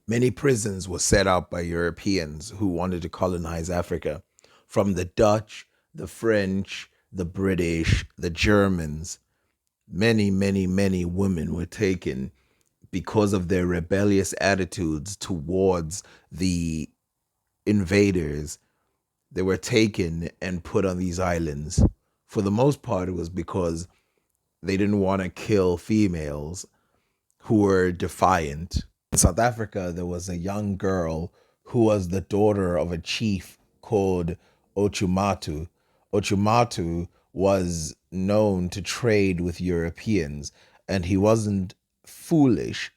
Many prisons were set up by Europeans who wanted to colonize Africa, from the Dutch, the French, the British, the Germans. Many women were taken because of their rebellious attitudes towards the invaders. They were taken and put on these islands. For the most part, it was because they didn't want to kill females who were defiant. In South Africa, there was a young girl who was the daughter of a chief called Ochumatu. Ochumatu was known to trade with Europeans, and he wasn't foolish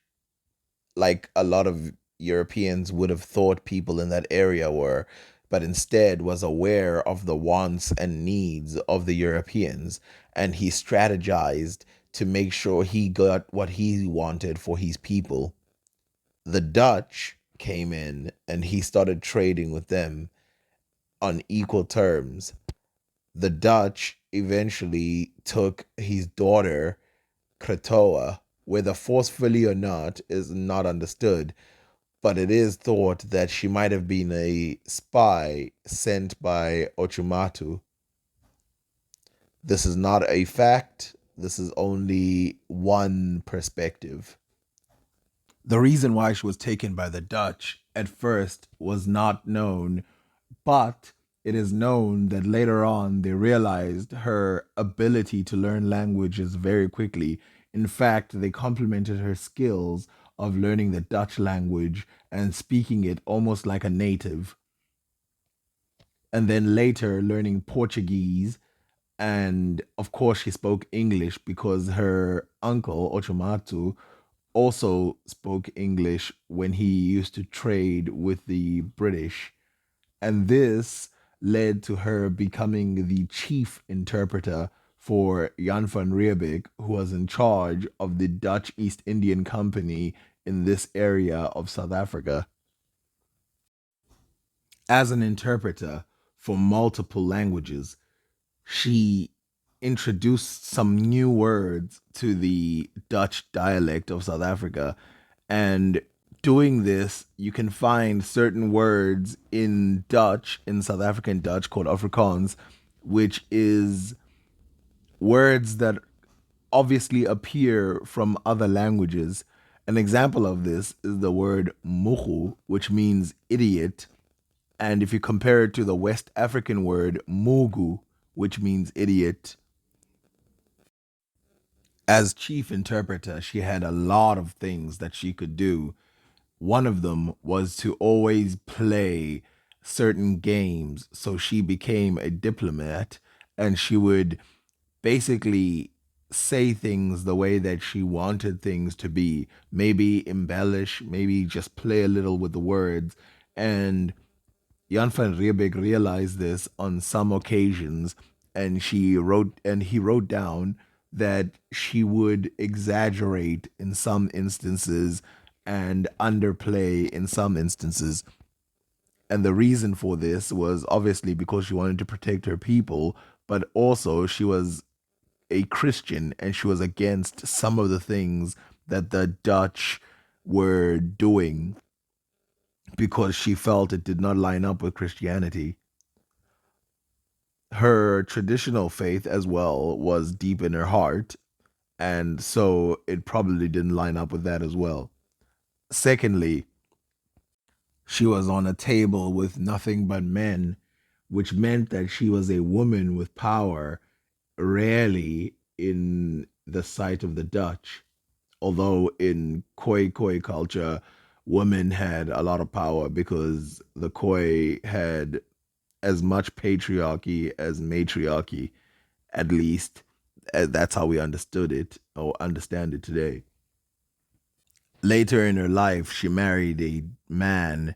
like a lot of Europeans would have thought people in that area were, but instead was aware of the wants and needs of the Europeans. And he strategized to make sure he got what he wanted for his people. The Dutch came in and he started trading with them on equal terms. The Dutch eventually took his daughter, Kratoa, whether forcefully or not is not understood, but it is thought that she might have been a spy sent by Ochumatu. This is not a fact. This is only one perspective. The reason why she was taken by the Dutch at first was not known, but it is known that later on they realized her ability to learn languages very quickly. In fact, they complimented her skills of learning the Dutch language and speaking it almost like a native. And then later learning Portuguese. And of course, she spoke English because her uncle, Ochomatu, also spoke English when he used to trade with the British. And this led to her becoming the chief interpreter for Jan van Riebeeck, who was in charge of the Dutch East Indian Company in this area of South Africa. As an interpreter for multiple languages, she introduced some new words to the Dutch dialect of South Africa. And doing this, you can find certain words in Dutch, in South African Dutch called Afrikaans, which is words that obviously appear from other languages. An example of this is the word mugu, which means idiot. And if you compare it to the West African word mugu, which means idiot, as chief interpreter, she had a lot of things that she could do. One of them was to always play certain games. So she became a diplomat and she would basically say things the way that she wanted things to be, maybe embellish, maybe just play a little with the words. And Jan van Riebeeck realized this on some occasions, and he wrote down that she would exaggerate in some instances and underplay in some instances. And the reason for this was obviously because she wanted to protect her people, but also she was a Christian and she was against some of the things that the Dutch were doing because she felt it did not line up with Christianity. Her traditional faith as well was deep in her heart, and so it probably didn't line up with that as well. Secondly, she was on a table with nothing but men, which meant that she was a woman with power, rarely in the sight of the Dutch. Although in Khoi culture, women had a lot of power because the Khoi had as much patriarchy as matriarchy, at least. That's how we understood it or understand it today. Later in her life, she married a man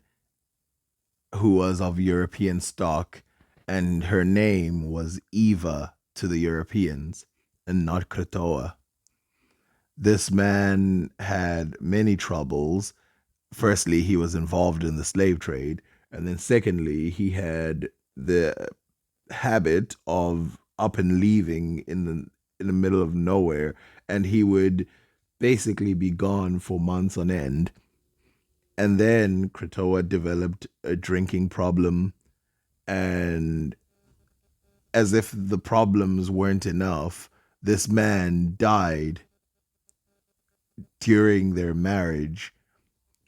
who was of European stock, and her name was Eva to the Europeans and not Kratoa. This man had many troubles. Firstly, he was involved in the slave trade, and then secondly, he had the habit of up and leaving in the middle of nowhere, and he would basically be gone for months on end. And then Kratoa developed a drinking problem, and as if the problems weren't enough, this man died during their marriage,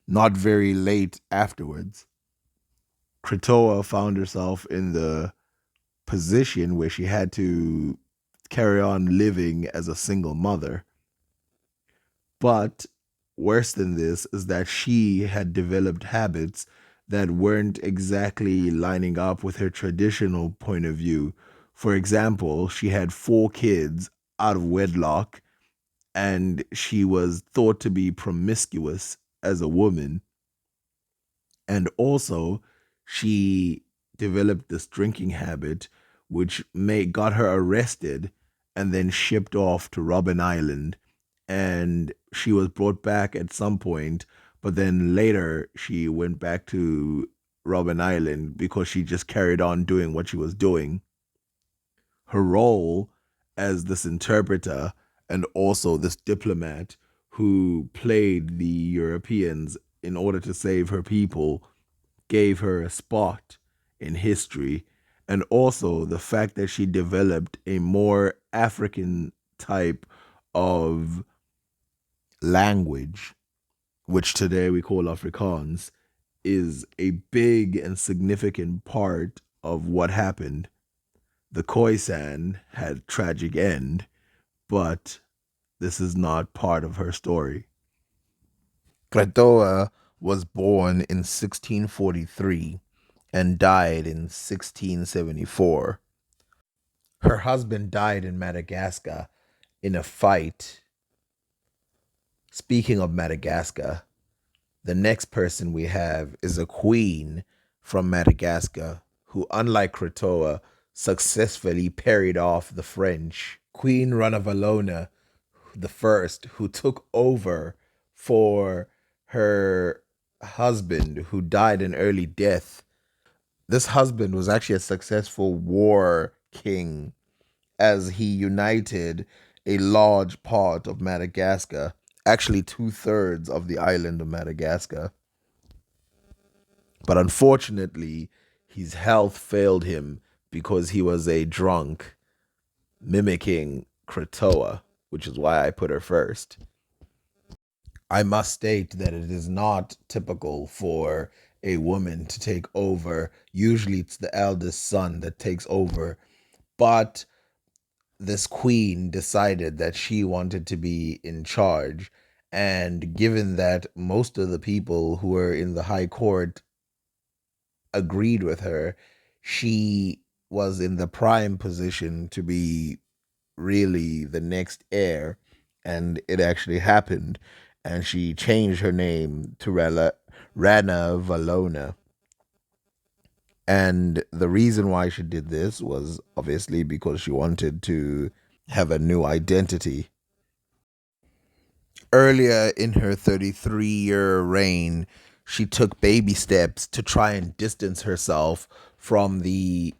not very late afterwards. Kratoa found herself in the position where she had to carry on living as a single mother. But worse than this is that she had developed habits that weren't exactly lining up with her traditional point of view. For example, she had 4 kids out of wedlock, and she was thought to be promiscuous as a woman. And also, she developed this drinking habit, which got her arrested and then shipped off to Robben Island. And she was brought back at some point, but then later she went back to Robben Island because she just carried on doing what she was doing. Her role as this interpreter and also this diplomat who played the Europeans in order to save her people gave her a spot in history, and also the fact that she developed a more African type of language, which today we call Afrikaans, is a big and significant part of what happened. The Khoisan had a tragic end, but this is not part of her story. Kratoa was born in 1643 and died in 1674. Her husband died in Madagascar in a fight. Speaking of Madagascar, the next person we have is a queen from Madagascar who, unlike Kratoa, successfully parried off the French. Queen Ranavalona the first, who took over for her husband who died an early death. This husband was actually a successful war king as he united a large part of Madagascar, actually 2/3 of the island of Madagascar. But unfortunately, his health failed him because he was a drunk, mimicking Kratoa, which is why I put her first. I must state that it is not typical for a woman to take over. Usually it's the eldest son that takes over. But this queen decided that she wanted to be in charge. And given that most of the people who were in the high court agreed with her, she was in the prime position to be really the next heir. And it actually happened. And she changed her name to Ranavalona. And the reason why she did this was obviously because she wanted to have a new identity. Earlier in her 33-year reign, she took baby steps to try and distance herself from the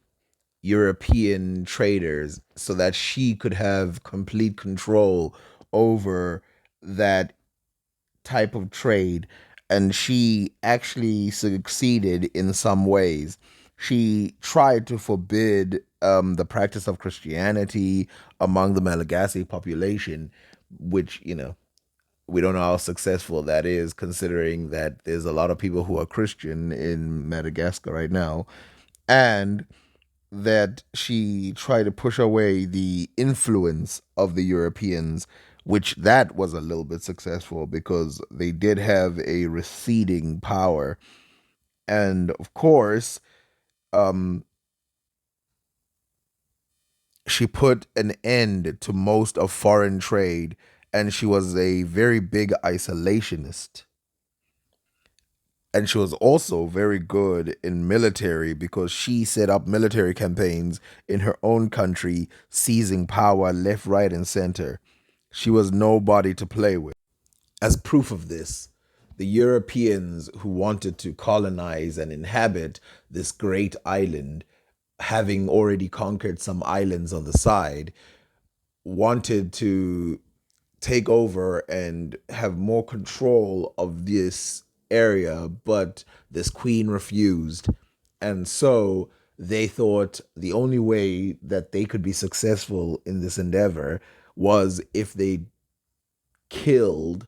European traders so that she could have complete control over that type of trade. And she actually succeeded in some ways. She tried to forbid the practice of Christianity among the Malagasy population, which, we don't know how successful that is, considering that there's a lot of people who are Christian in Madagascar right now. And that she tried to push away the influence of the Europeans, which that was a little bit successful because they did have a receding power. And of course, um, she put an end to most of foreign trade, and she was a very big isolationist. And she was also very good in military because she set up military campaigns in her own country, seizing power left, right, and center. She was nobody to play with. As proof of this, the Europeans who wanted to colonize and inhabit this great island, having already conquered some islands on the side, wanted to take over and have more control of this area, but this queen refused. And so they thought the only way that they could be successful in this endeavor was if they killed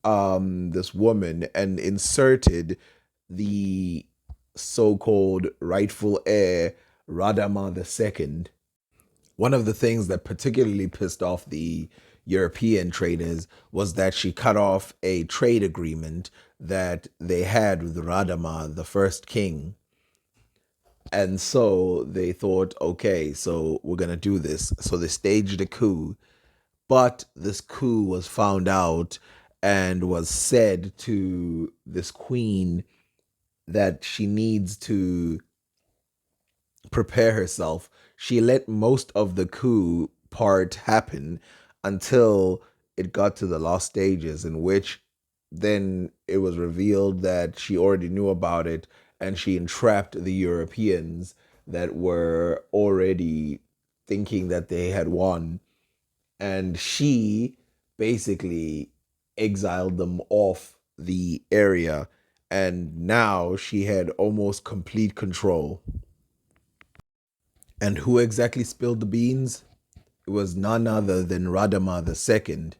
this woman and inserted the so-called rightful heir Radama II. One of the things that particularly pissed off the European traders was that she cut off a trade agreement that they had with Radama, the first king. And so they thought, okay, so we're going to do this. So they staged a coup, but this coup was found out and was said to this queen that she needs to prepare herself. She let most of the coup part happen until it got to the last stages, in which then it was revealed that she already knew about it and she entrapped the Europeans that were already thinking that they had won. And she basically exiled them off the area. And now she had almost complete control. And who exactly spilled the beans? It was none other than Radama II.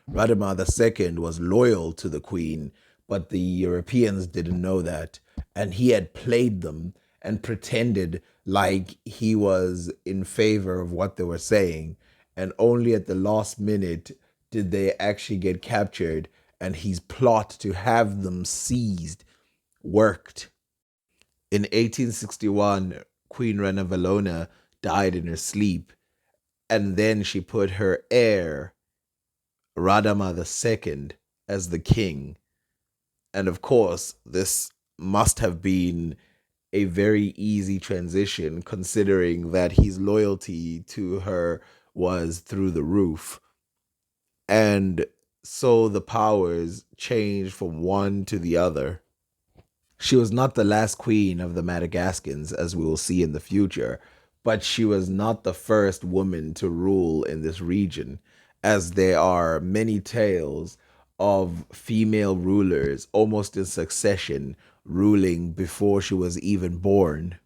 Radama II was loyal to the queen, but the Europeans didn't know that. And he had played them and pretended like he was in favor of what they were saying. And only at the last minute did they actually get captured, and his plot to have them seized worked. In 1861, Queen Ranavalona died in her sleep, and then she put her heir, Radama II, as the king. And of course, this must have been a very easy transition considering that his loyalty to her was through the roof. And so the powers changed from one to the other. She was not the last queen of the Madagascans, as we will see in the future, but she was not the first woman to rule in this region, as there are many tales of female rulers almost in succession ruling before she was even born.